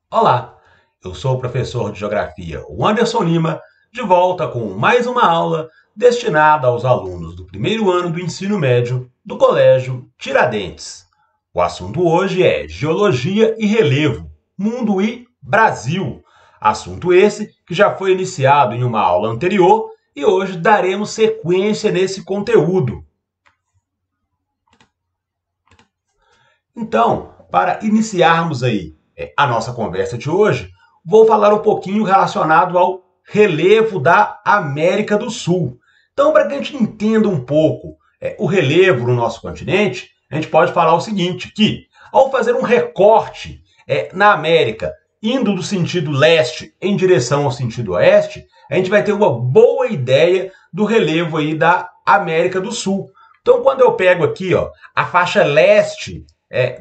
Olá, eu sou o professor de Geografia, o Anderson Lima, de volta com mais uma aula destinada aos alunos do primeiro ano do ensino médio do Colégio Tiradentes. O assunto hoje é Geologia e Relevo, Mundo e Brasil. Assunto esse que já foi iniciado em uma aula anterior e hoje daremos sequência nesse conteúdo. Então, para iniciarmos aí a nossa conversa de hoje, vou falar um pouquinho relacionado ao relevo da América do Sul. Então, para que a gente entenda um pouco o relevo no nosso continente, a gente pode falar o seguinte, que ao fazer um recorte na América, indo do sentido leste em direção ao sentido oeste, a gente vai ter uma boa ideia do relevo aí da América do Sul. Então, quando eu pego aqui a faixa leste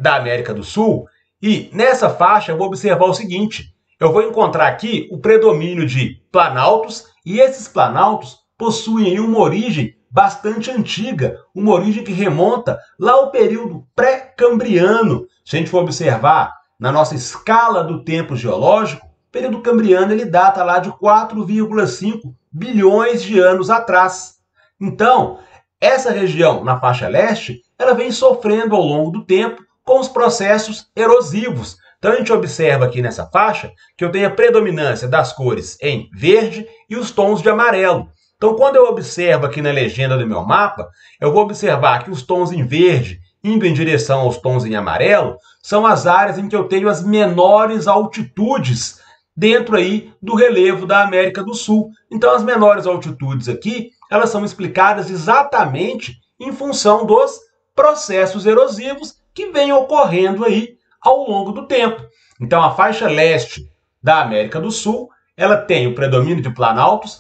da América do Sul, e nessa faixa eu vou observar o seguinte, eu vou encontrar aqui o predomínio de planaltos, e esses planaltos possuem uma origem bastante antiga, uma origem que remonta lá ao período pré-cambriano. Se a gente for observar na nossa escala do tempo geológico, o período cambriano ele data lá de 4,5 bilhões de anos atrás. Então, essa região na faixa leste, ela vem sofrendo ao longo do tempo com os processos erosivos. Então a gente observa aqui nessa faixa que eu tenho a predominância das cores em verde e os tons de amarelo. Então quando eu observo aqui na legenda do meu mapa, eu vou observar que os tons em verde, indo em direção aos tons em amarelo, são as áreas em que eu tenho as menores altitudes dentro aí do relevo da América do Sul. Então as menores altitudes aqui, elas são explicadas exatamente em função dos processos erosivos que vêm ocorrendo aí ao longo do tempo. Então a faixa leste da América do Sul, ela tem o predomínio de planaltos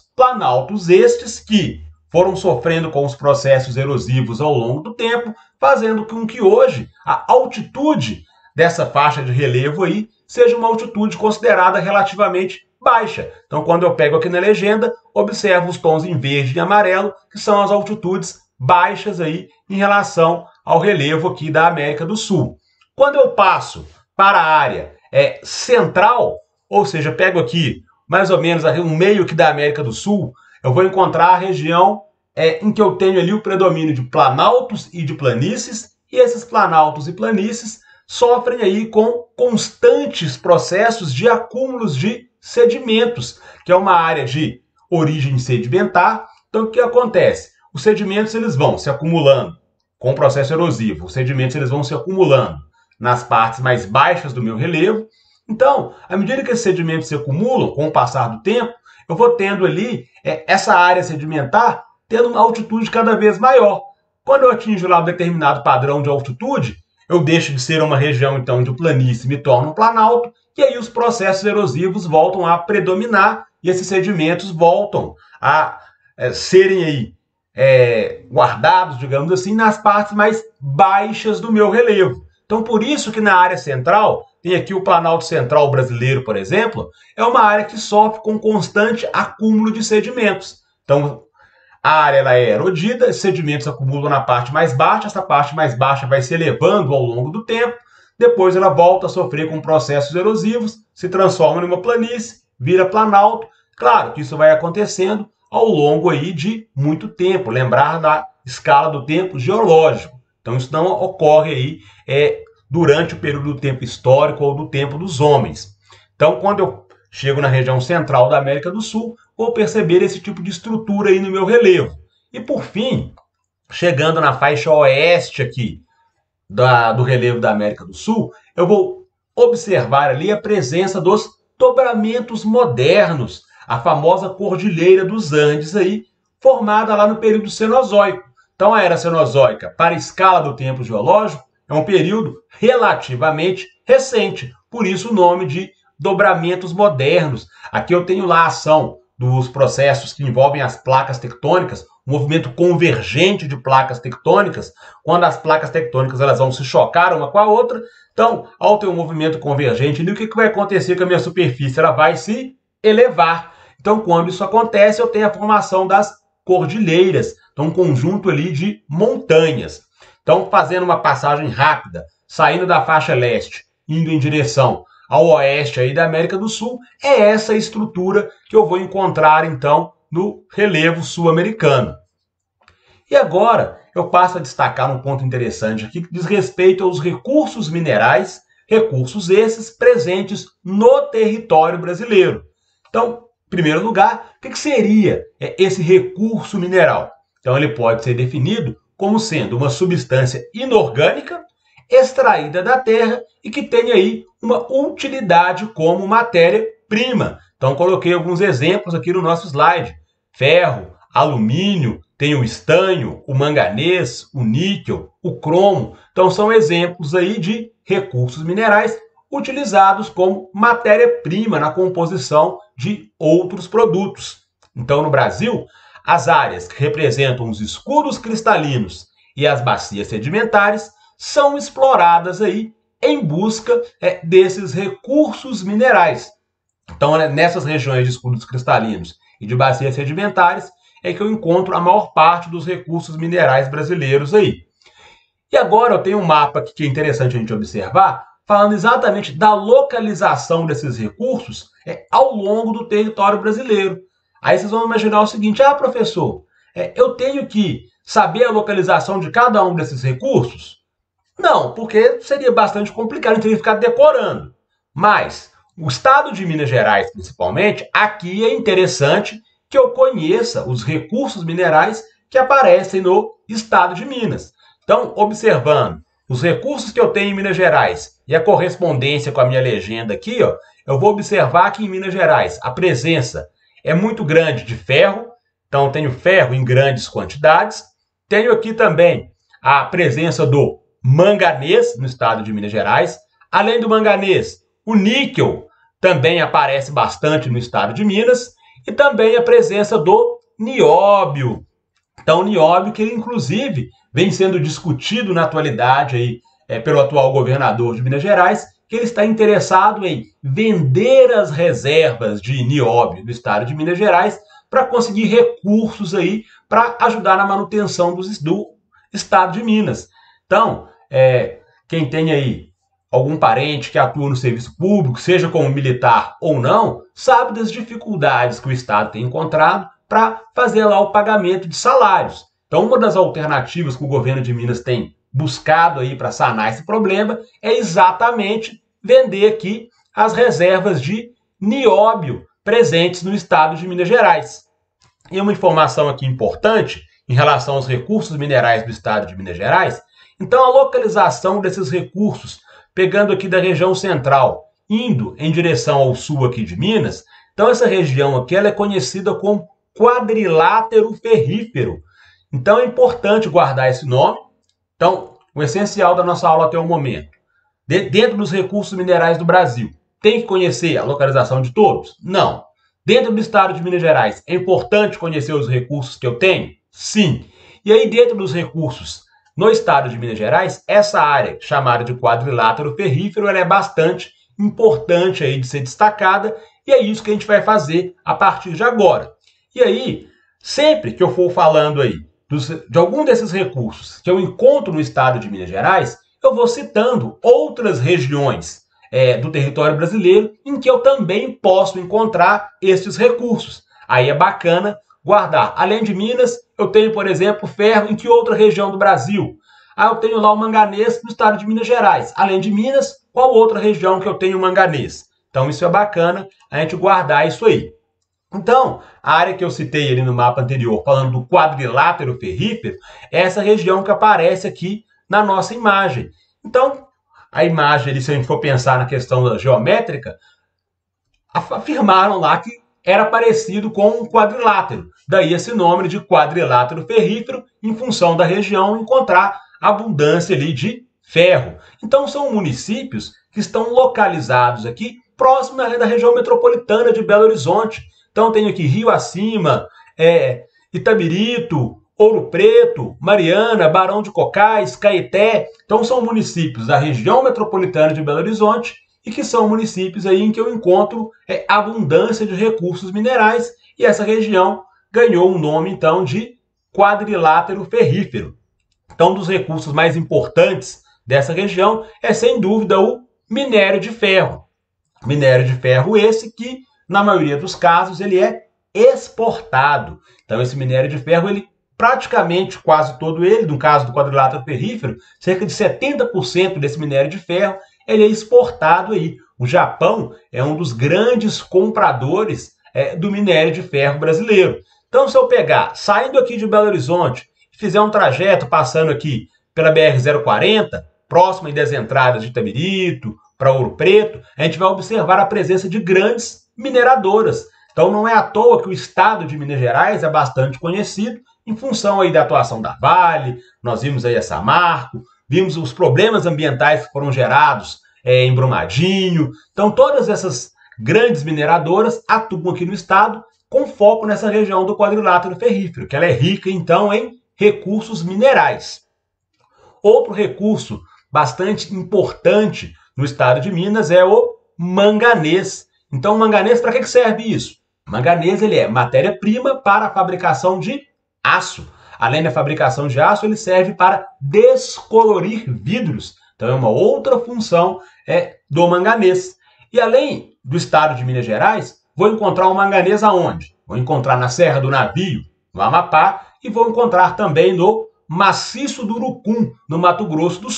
estes que foram sofrendo com os processos erosivos ao longo do tempo, fazendo com que hoje a altitude dessa faixa de relevo aí seja uma altitude considerada relativamente baixa. Então, quando eu pego aqui na legenda, observo os tons em verde e amarelo, que são as altitudes baixas aí em relação ao relevo aqui da América do Sul. Quando eu passo para a área central, ou seja, pego aqui mais ou menos o meio aqui da América do Sul, eu vou encontrar a região em que eu tenho ali o predomínio de planaltos e de planícies, e esses planaltos e planícies sofrem aí com constantes processos de acúmulos de sedimentos, que é uma área de origem sedimentar. Então, o que acontece? Os sedimentos eles vão se acumulando com o processo erosivo, os sedimentos eles vão se acumulando nas partes mais baixas do meu relevo. Então, à medida que esses sedimentos se acumulam, com o passar do tempo, eu vou tendo ali essa área sedimentar tendo uma altitude cada vez maior. Quando eu atinjo lá um determinado padrão de altitude, eu deixo de ser uma região, então, de planície, me torno um planalto, e aí os processos erosivos voltam a predominar e esses sedimentos voltam a serem aí guardados, digamos assim, nas partes mais baixas do meu relevo. Então, por isso que na área central, tem aqui o Planalto Central brasileiro, por exemplo, é uma área que sofre com constante acúmulo de sedimentos. Então, a área ela é erodida, os sedimentos acumulam na parte mais baixa, essa parte mais baixa vai se elevando ao longo do tempo, depois ela volta a sofrer com processos erosivos, se transforma em uma planície, vira planalto. Claro que isso vai acontecendo ao longo aí de muito tempo, lembrar da escala do tempo geológico. Então isso não ocorre aí durante o período do tempo histórico ou do tempo dos homens. Então quando eu chego na região central da América do Sul, vou perceber esse tipo de estrutura aí no meu relevo. E por fim, chegando na faixa oeste aqui do relevo da América do Sul, eu vou observar ali a presença dos dobramentos modernos, a famosa Cordilheira dos Andes aí, formada lá no período Cenozoico. Então a Era Cenozoica, para a escala do tempo geológico, é um período relativamente recente, por isso o nome de dobramentos modernos. Aqui eu tenho lá a ação dos processos que envolvem as placas tectônicas, um movimento convergente de placas tectônicas, quando as placas tectônicas elas vão se chocar uma com a outra. Então, ao ter um movimento convergente, o que vai acontecer com a minha superfície? Ela vai se elevar. Então, quando isso acontece, eu tenho a formação das cordilheiras, então um conjunto ali de montanhas. Então, fazendo uma passagem rápida, saindo da faixa leste, indo em direção ao oeste aí da América do Sul, é essa estrutura que eu vou encontrar, então, no relevo sul-americano. E agora eu passo a destacar um ponto interessante aqui que diz respeito aos recursos minerais, recursos esses presentes no território brasileiro. Então, em primeiro lugar, o que seria esse recurso mineral? Então, ele pode ser definido como sendo uma substância inorgânica extraída da terra e que tem aí uma utilidade como matéria-prima. Então, coloquei alguns exemplos aqui no nosso slide. Ferro, alumínio, tem o estanho, o manganês, o níquel, o cromo. Então, são exemplos aí de recursos minerais utilizados como matéria-prima na composição de outros produtos. Então, no Brasil, as áreas que representam os escudos cristalinos e as bacias sedimentares são exploradas aí em busca desses recursos minerais. Então, nessas regiões de escudos cristalinos e de bacias sedimentares é que eu encontro a maior parte dos recursos minerais brasileiros aí. E agora eu tenho um mapa aqui que é interessante a gente observar, falando exatamente da localização desses recursos ao longo do território brasileiro. Aí vocês vão imaginar o seguinte: professor, eu tenho que saber a localização de cada um desses recursos? Não, porque seria bastante complicado, a gente teria que ficar decorando. Mas o estado de Minas Gerais, principalmente, aqui é interessante que eu conheça os recursos minerais que aparecem no estado de Minas. Então, observando os recursos que eu tenho em Minas Gerais e a correspondência com a minha legenda aqui, eu vou observar que em Minas Gerais a presença é muito grande de ferro, então eu tenho ferro em grandes quantidades. Tenho aqui também a presença do manganês no estado de Minas Gerais. Além do manganês, o níquel também aparece bastante no estado de Minas. E também a presença do nióbio. Então, o nióbio que ele, inclusive, vem sendo discutido na atualidade aí, pelo atual governador de Minas Gerais, que ele está interessado em vender as reservas de nióbio do estado de Minas Gerais para conseguir recursos aí para ajudar na manutenção do estado de Minas. Então, quem tem aí algum parente que atua no serviço público, seja como militar ou não, sabe das dificuldades que o Estado tem encontrado para fazer lá o pagamento de salários. Então, uma das alternativas que o governo de Minas tem buscado aí para sanar esse problema é exatamente vender aqui as reservas de nióbio presentes no estado de Minas Gerais. E uma informação aqui importante em relação aos recursos minerais do estado de Minas Gerais. Então, a localização desses recursos, pegando aqui da região central, indo em direção ao sul aqui de Minas, então essa região aqui ela é conhecida como quadrilátero ferrífero. Então é importante guardar esse nome. Então, o essencial da nossa aula até o momento. Dentro dos recursos minerais do Brasil, tem que conhecer a localização de todos? Não. Dentro do estado de Minas Gerais, é importante conhecer os recursos que eu tenho? Sim. E aí, dentro dos recursos no estado de Minas Gerais, essa área chamada de quadrilátero ferrífero ela é bastante importante aí de ser destacada e é isso que a gente vai fazer a partir de agora. E aí, sempre que eu for falando aí de algum desses recursos que eu encontro no estado de Minas Gerais, eu vou citando outras regiões do território brasileiro em que eu também posso encontrar esses recursos. Aí é bacana guardar. Além de Minas, eu tenho, por exemplo, ferro em que outra região do Brasil? Eu tenho lá o manganês no estado de Minas Gerais. Além de Minas, qual outra região que eu tenho manganês? Então, isso é bacana a gente guardar isso aí. Então, a área que eu citei ali no mapa anterior, falando do quadrilátero ferrífero, é essa região que aparece aqui na nossa imagem. Então, a imagem, ali, se a gente for pensar na questão geométrica, afirmaram lá que era parecido com um quadrilátero. Daí esse nome de quadrilátero ferrífero, em função da região encontrar abundância ali de ferro. Então são municípios que estão localizados aqui próximo da região metropolitana de Belo Horizonte. Então tem aqui Rio Acima, Itabirito, Ouro Preto, Mariana, Barão de Cocais, Caeté. Então são municípios da região metropolitana de Belo Horizonte e que são municípios aí em que eu encontro abundância de recursos minerais e essa região ganhou o nome então de quadrilátero ferrífero. Então, um dos recursos mais importantes dessa região é sem dúvida o minério de ferro. Minério de ferro esse que, na maioria dos casos, ele é exportado. Então, esse minério de ferro, ele praticamente quase todo ele, no caso do quadrilátero ferrífero, cerca de 70% desse minério de ferro, ele é exportado aí. O Japão é um dos grandes compradores do minério de ferro brasileiro. Então, se eu pegar, saindo aqui de Belo Horizonte, fizer um trajeto passando aqui pela BR-040, próximo das entradas de Itabirito, para Ouro Preto, a gente vai observar a presença de grandes mineradoras. Então, não é à toa que o estado de Minas Gerais é bastante conhecido em função aí da atuação da Vale. Nós vimos aí a Samarco, vimos os problemas ambientais que foram gerados em Brumadinho. Então, todas essas grandes mineradoras atuam aqui no estado com foco nessa região do quadrilátero ferrífero, que ela é rica, então, em recursos minerais. Outro recurso bastante importante no estado de Minas é o manganês. Então, o manganês, para que serve isso? O manganês ele é matéria-prima para a fabricação de aço. Além da fabricação de aço, ele serve para descolorir vidros. Então, é uma outra função do manganês. E além do estado de Minas Gerais, vou encontrar o manganês aonde? Vou encontrar na Serra do Navio, no Amapá, e vou encontrar também no Maciço do Urucum, no Mato Grosso do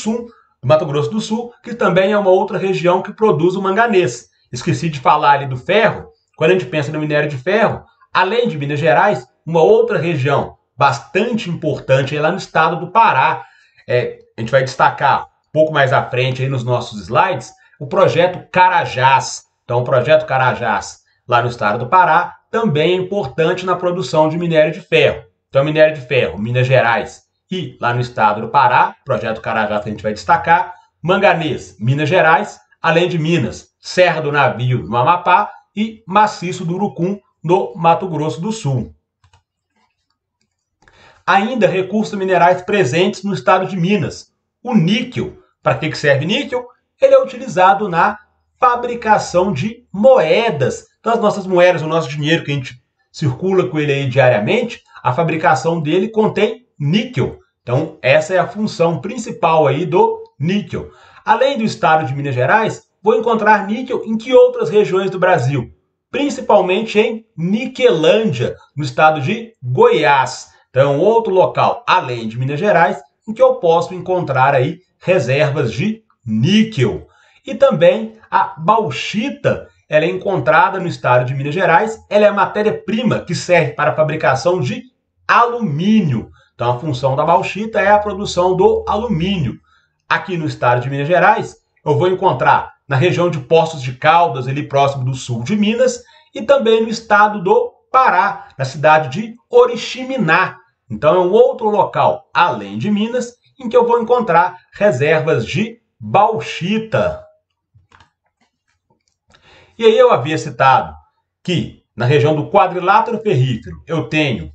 Sul, que também é uma outra região que produz o manganês. Esqueci de falar ali do ferro. Quando a gente pensa no minério de ferro, além de Minas Gerais, uma outra região bastante importante é lá no estado do Pará. A gente vai destacar um pouco mais à frente aí nos nossos slides o projeto Carajás. Então, o projeto Carajás, lá no estado do Pará, também é importante na produção de minério de ferro. Então, minério de ferro, Minas Gerais e lá no estado do Pará, projeto Carajás que a gente vai destacar, manganês, Minas Gerais, além de Minas, Serra do Navio, no Amapá, e Maciço do Urucum, no Mato Grosso do Sul. Ainda recursos minerais presentes no estado de Minas. O níquel. Para que serve níquel? Ele é utilizado na fabricação de moedas. Então, as nossas moedas, o nosso dinheiro que a gente circula com ele aí diariamente, a fabricação dele contém níquel. Então, essa é a função principal aí do níquel. Além do estado de Minas Gerais, vou encontrar níquel em que outras regiões do Brasil? Principalmente em Niquelândia, no estado de Goiás. Então, outro local, além de Minas Gerais, em que eu posso encontrar aí reservas de níquel. E também a bauxita, ela é encontrada no estado de Minas Gerais, ela é a matéria-prima que serve para a fabricação de alumínio. Então, a função da bauxita é a produção do alumínio. Aqui no estado de Minas Gerais, eu vou encontrar na região de Poços de Caldas, ali próximo do sul de Minas, e também no estado do Pará, na cidade de Oriximiná. Então, é um outro local, além de Minas, em que eu vou encontrar reservas de bauxita. E aí eu havia citado que na região do quadrilátero ferrífero eu tenho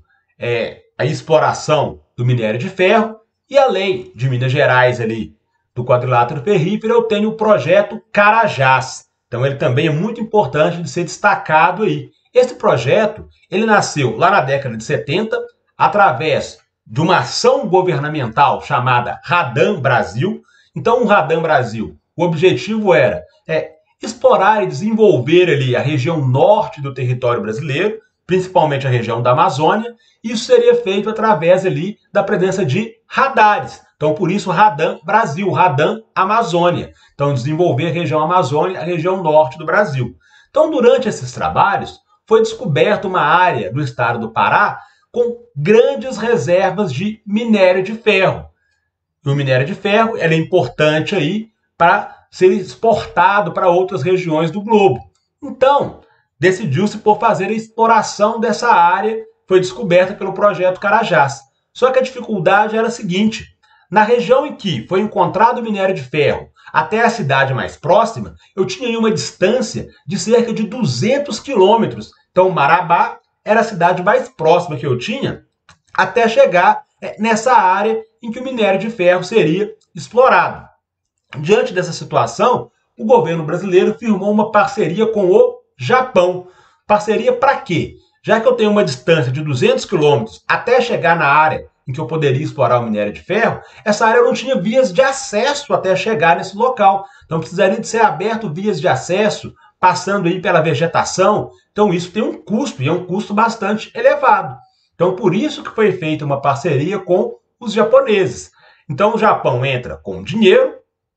a exploração do minério de ferro, e além de Minas Gerais ali, do quadrilátero ferrífero, eu tenho o projeto Carajás. Então ele também é muito importante de ser destacado aí. Esse projeto, ele nasceu lá na década de 70, através de uma ação governamental chamada Radam Brasil. Então o Radam Brasil, o objetivo era explorar e desenvolver ali a região norte do território brasileiro, principalmente a região da Amazônia. Isso seria feito através ali da presença de radares. Então, por isso, Radam Brasil, Radam Amazônia. Então, desenvolver a região Amazônia, a região norte do Brasil. Então, durante esses trabalhos, foi descoberta uma área do estado do Pará com grandes reservas de minério de ferro. E o minério de ferro é importante aí para ser exportado para outras regiões do globo. Então, decidiu-se por fazer a exploração dessa área, foi descoberta pelo projeto Carajás. Só que a dificuldade era a seguinte: na região em que foi encontrado o minério de ferro até a cidade mais próxima, eu tinha aí uma distância de cerca de 200 quilômetros. Então, Marabá era a cidade mais próxima que eu tinha até chegar nessa área em que o minério de ferro seria explorado. Diante dessa situação, o governo brasileiro firmou uma parceria com o Japão. Parceria para quê? Já que eu tenho uma distância de 200 quilômetros até chegar na área em que eu poderia explorar o minério de ferro, essa área não tinha vias de acesso até chegar nesse local. Então precisaria de ser aberto vias de acesso passando aí pela vegetação. Então isso tem um custo, e é um custo bastante elevado. Então por isso que foi feita uma parceria com os japoneses. Então o Japão entra com dinheiro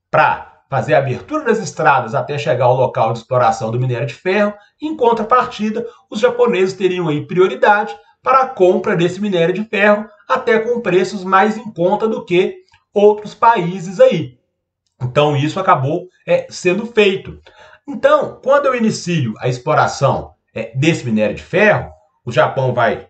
para fazer a abertura das estradas até chegar ao local de exploração do minério de ferro. Em contrapartida, os japoneses teriam aí prioridade para a compra desse minério de ferro, até com preços mais em conta do que outros países aí. Então isso acabou sendo feito. Então, quando eu inicio a exploração desse minério de ferro, o Japão vai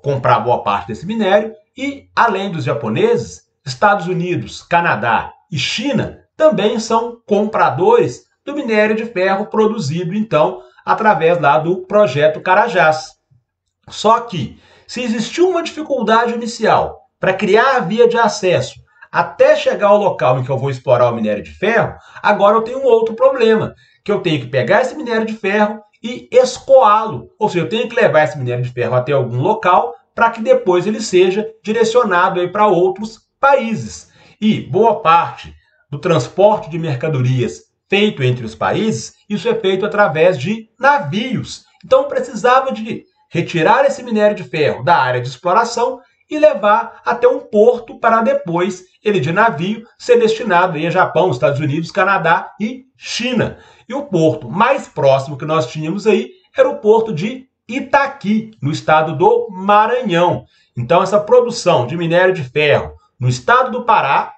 comprar boa parte desse minério e, além dos japoneses, Estados Unidos, Canadá e China também são compradores do minério de ferro produzido, então, através lá do projeto Carajás. Só que, se existiu uma dificuldade inicial para criar a via de acesso até chegar ao local em que eu vou explorar o minério de ferro, agora eu tenho um outro problema, que eu tenho que pegar esse minério de ferro e escoá-lo. Ou seja, eu tenho que levar esse minério de ferro até algum local para que depois ele seja direcionado para outros países. E boa parte do transporte de mercadorias feito entre os países, isso é feito através de navios. Então precisava de retirar esse minério de ferro da área de exploração e levar até um porto para depois ele de navio ser destinado a Japão, Estados Unidos, Canadá e China. E o porto mais próximo que nós tínhamos aí era o porto de Itaqui, no estado do Maranhão. Então essa produção de minério de ferro no estado do Pará,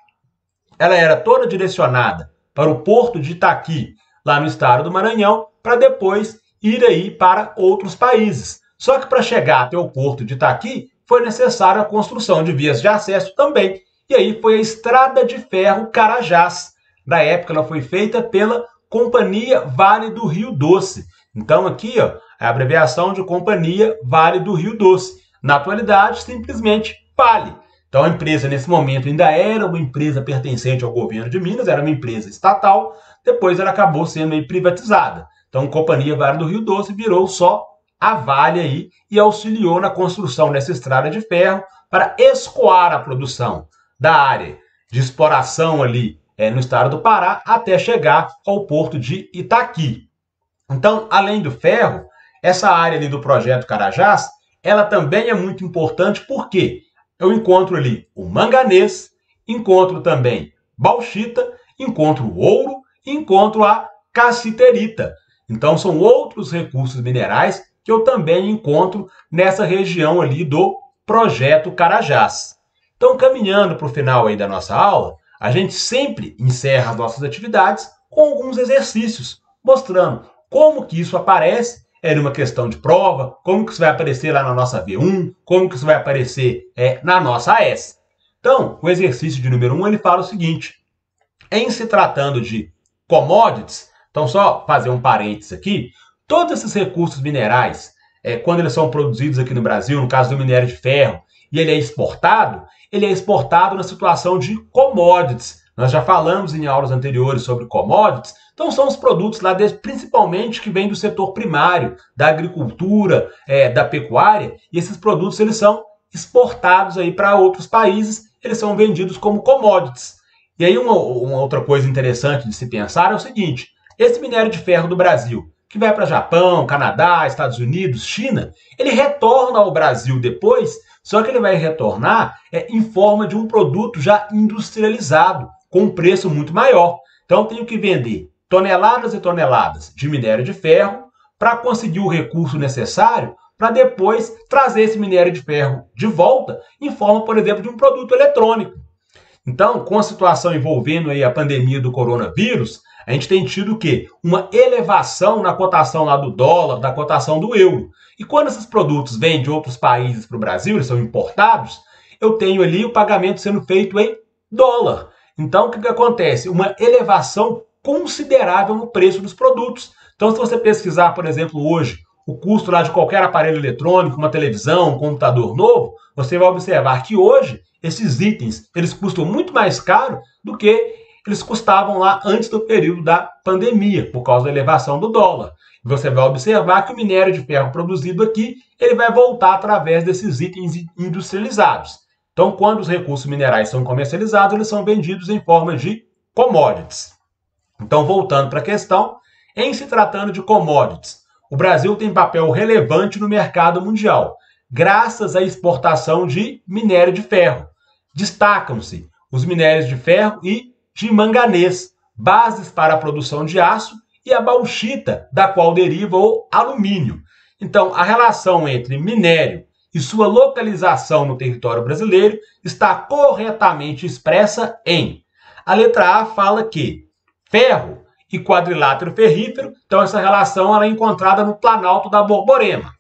ela era toda direcionada para o porto de Itaqui, lá no estado do Maranhão, para depois ir aí para outros países. Só que para chegar até o porto de Itaqui, foi necessária a construção de vias de acesso também. E aí foi a Estrada de Ferro Carajás. Na época ela foi feita pela Companhia Vale do Rio Doce. Então aqui ó, é a abreviação de Companhia Vale do Rio Doce. Na atualidade, simplesmente Vale. Então a empresa nesse momento ainda era uma empresa pertencente ao governo de Minas, era uma empresa estatal, depois ela acabou sendo privatizada. Então a Companhia Vale do Rio Doce virou só a Vale aí e auxiliou na construção dessa estrada de ferro para escoar a produção da área de exploração ali no estado do Pará até chegar ao porto de Itaqui. Então, além do ferro, essa área ali do projeto Carajás, ela também é muito importante porque eu encontro ali o manganês, encontro também bauxita, encontro ouro e encontro a cassiterita. Então, são outros recursos minerais que eu também encontro nessa região ali do projeto Carajás. Então, caminhando para o final aí da nossa aula, a gente sempre encerra as nossas atividades com alguns exercícios, mostrando como que isso aparece numa questão de prova, como que isso vai aparecer lá na nossa V1, como que isso vai aparecer na nossa AS. Então, o exercício de número 1, ele fala o seguinte: em se tratando de commodities, então só fazer um parênteses aqui, todos esses recursos minerais, quando eles são produzidos aqui no Brasil, no caso do minério de ferro, e ele é exportado na situação de commodities. Nós já falamos em aulas anteriores sobre commodities, então são os produtos lá, principalmente que vêm do setor primário, da agricultura, da pecuária, e esses produtos eles são exportados aí para outros países, eles são vendidos como commodities. E aí uma outra coisa interessante de se pensar é o seguinte: esse minério de ferro do Brasil, que vai para Japão, Canadá, Estados Unidos, China, ele retorna ao Brasil depois, só que ele vai retornar em forma de um produto já industrializado, com um preço muito maior. Então, eu tenho que vender toneladas e toneladas de minério de ferro para conseguir o recurso necessário para depois trazer esse minério de ferro de volta em forma, por exemplo, de um produto eletrônico. Então, com a situação envolvendo aí a pandemia do coronavírus, a gente tem tido o quê? Uma elevação na cotação lá do dólar, da cotação do euro. E quando esses produtos vêm de outros países para o Brasil, eles são importados, eu tenho ali o pagamento sendo feito em dólar. Então, o que acontece? Uma elevação considerável no preço dos produtos. Então, se você pesquisar, por exemplo, hoje, o custo lá de qualquer aparelho eletrônico, uma televisão, um computador novo, você vai observar que hoje esses itens eles custam muito mais caro do que eles custavam lá antes do período da pandemia, por causa da elevação do dólar. Você vai observar que o minério de ferro produzido aqui, ele vai voltar através desses itens industrializados. Então, quando os recursos minerais são comercializados, eles são vendidos em forma de commodities. Então, voltando para a questão, em se tratando de commodities, o Brasil tem papel relevante no mercado mundial, graças à exportação de minério de ferro. Destacam-se os minérios de ferro e de manganês, bases para a produção de aço, e a bauxita, da qual deriva o alumínio. Então, a relação entre minério e sua localização no território brasileiro está corretamente expressa em: a letra A fala que ferro e quadrilátero ferrífero, então essa relação ela é encontrada no Planalto da Borborema.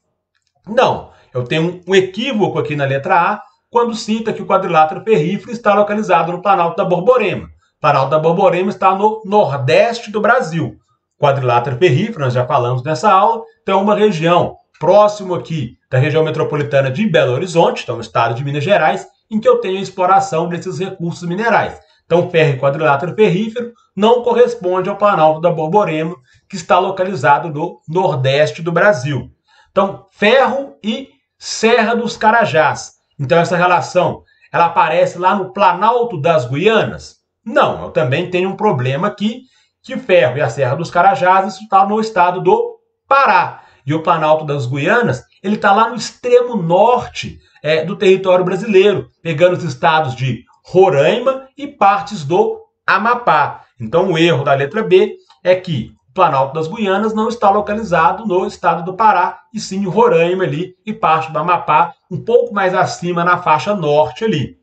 Não, eu tenho um equívoco aqui na letra A, quando cita que o quadrilátero ferrífero está localizado no Planalto da Borborema. O Planalto da Borborema está no nordeste do Brasil. Quadrilátero ferrífero, nós já falamos nessa aula, então é uma região próximo aqui da região metropolitana de Belo Horizonte, então no estado de Minas Gerais, em que eu tenho a exploração desses recursos minerais. Então, ferro e quadrilátero ferrífero não corresponde ao Planalto da Borborema, que está localizado no nordeste do Brasil. Então, ferro e Serra dos Carajás. Então, essa relação, ela aparece lá no Planalto das Guianas? Não, eu também tenho um problema aqui, que ferro e a Serra dos Carajás, isso está no estado do Pará. E o Planalto das Guianas, ele está lá no extremo norte do território brasileiro, pegando os estados de Roraima e partes do Amapá. Então, o erro da letra B é que o Planalto das Guianas não está localizado no estado do Pará, e sim em Roraima ali e parte do Amapá, um pouco mais acima na faixa norte ali.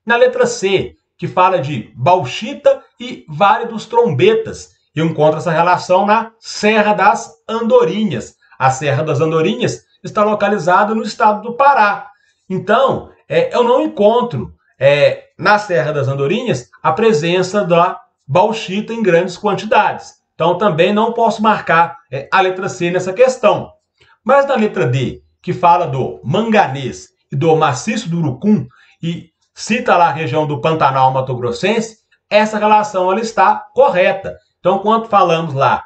Na letra C, que fala de bauxita e Vale dos Trombetas, eu encontro essa relação na Serra das Andorinhas. A Serra das Andorinhas está localizada no estado do Pará. Então, eu não encontro na Serra das Andorinhas a presença da bauxita em grandes quantidades. Então, também não posso marcar a letra C nessa questão. Mas na letra D, que fala do manganês e do maciço do Urucum, e cita lá a região do Pantanal Mato-Grossense, essa relação ela está correta. Então, quando falamos lá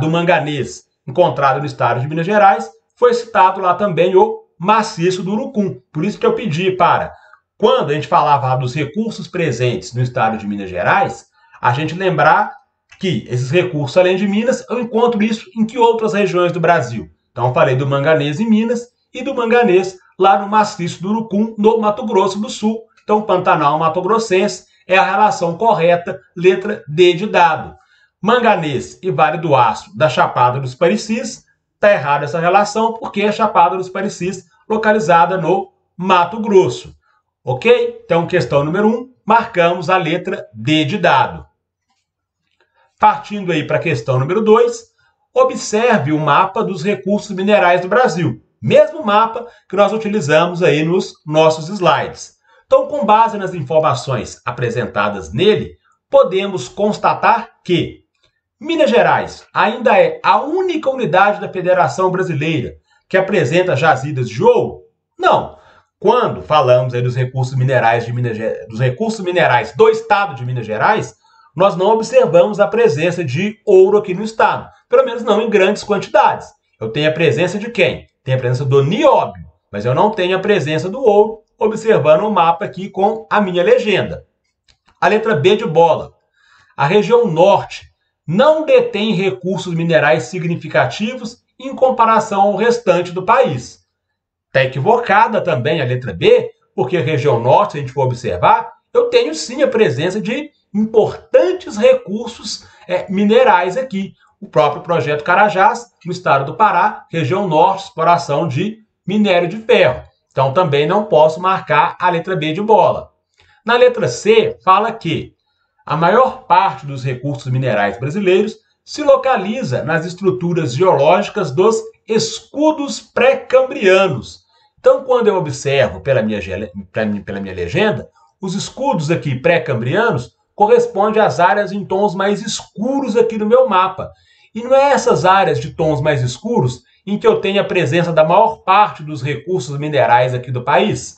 do manganês encontrado no estado de Minas Gerais, foi citado lá também o maciço do Urucum. Por isso que eu pedi para, quando a gente falava dos recursos presentes no estado de Minas Gerais, a gente lembrar que esses recursos, além de Minas, eu encontro isso em que outras regiões do Brasil. Então, eu falei do manganês em Minas e do manganês lá no maciço do Urucum, no Mato Grosso do Sul. Então, Pantanal Mato-Grossense é a relação correta, letra D de dado. Manganês e Vale do Aço da Chapada dos Parecis, está errada essa relação, porque a Chapada dos Parecis localizada no Mato Grosso. Ok? Então, questão número 1, marcamos a letra D de dado. Partindo aí para a questão número 2, observe o mapa dos recursos minerais do Brasil. Mesmo mapa que nós utilizamos aí nos nossos slides. Então, com base nas informações apresentadas nele, podemos constatar que Minas Gerais ainda é a única unidade da Federação Brasileira que apresenta jazidas de ouro? Não. Quando falamos aí dos recursos minerais do estado de Minas Gerais, nós não observamos a presença de ouro aqui no estado, pelo menos não em grandes quantidades. Eu tenho a presença de quem? Tenho a presença do nióbio, mas eu não tenho a presença do ouro, observando o mapa aqui com a minha legenda. A letra B de bola. A região norte não detém recursos minerais significativos em comparação ao restante do país. Está equivocada também a letra B, porque a região norte, se a gente for observar, eu tenho sim a presença de importantes recursos minerais aqui. O próprio projeto Carajás, no estado do Pará, região norte, exploração de minério de ferro. Então, também não posso marcar a letra B de bola. Na letra C, fala que a maior parte dos recursos minerais brasileiros se localiza nas estruturas geológicas dos escudos pré-cambrianos. Então, quando eu observo pela minha legenda, os escudos aqui pré-cambrianos correspondem às áreas em tons mais escuros aqui no meu mapa. E não é essas áreas de tons mais escuros em que eu tenho a presença da maior parte dos recursos minerais aqui do país?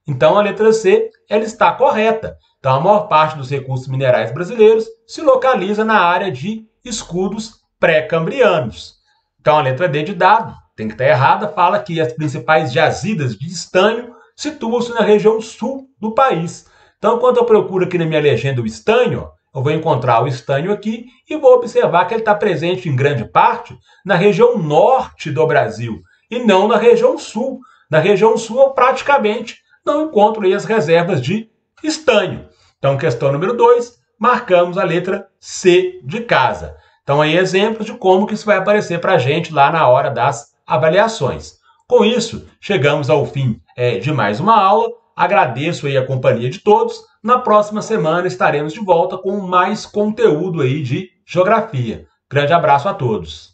Então, a letra C ela está correta. Então, a maior parte dos recursos minerais brasileiros se localiza na área de escudos pré-cambrianos. Então, a letra D de dado tem que estar errada, fala que as principais jazidas de estanho situam-se na região sul do país. Então, quando eu procuro aqui na minha legenda o estanho, eu vou encontrar o estânio aqui e vou observar que ele está presente em grande parte na região norte do Brasil e não na região sul. Na região sul eu praticamente não encontro aí as reservas de estânio. Então, questão número 2, marcamos a letra C de casa. Então, aí exemplos de como que isso vai aparecer para a gente lá na hora das avaliações. Com isso, chegamos ao fim de mais uma aula. Agradeço aí a companhia de todos. Na próxima semana estaremos de volta com mais conteúdo aí de geografia. Grande abraço a todos.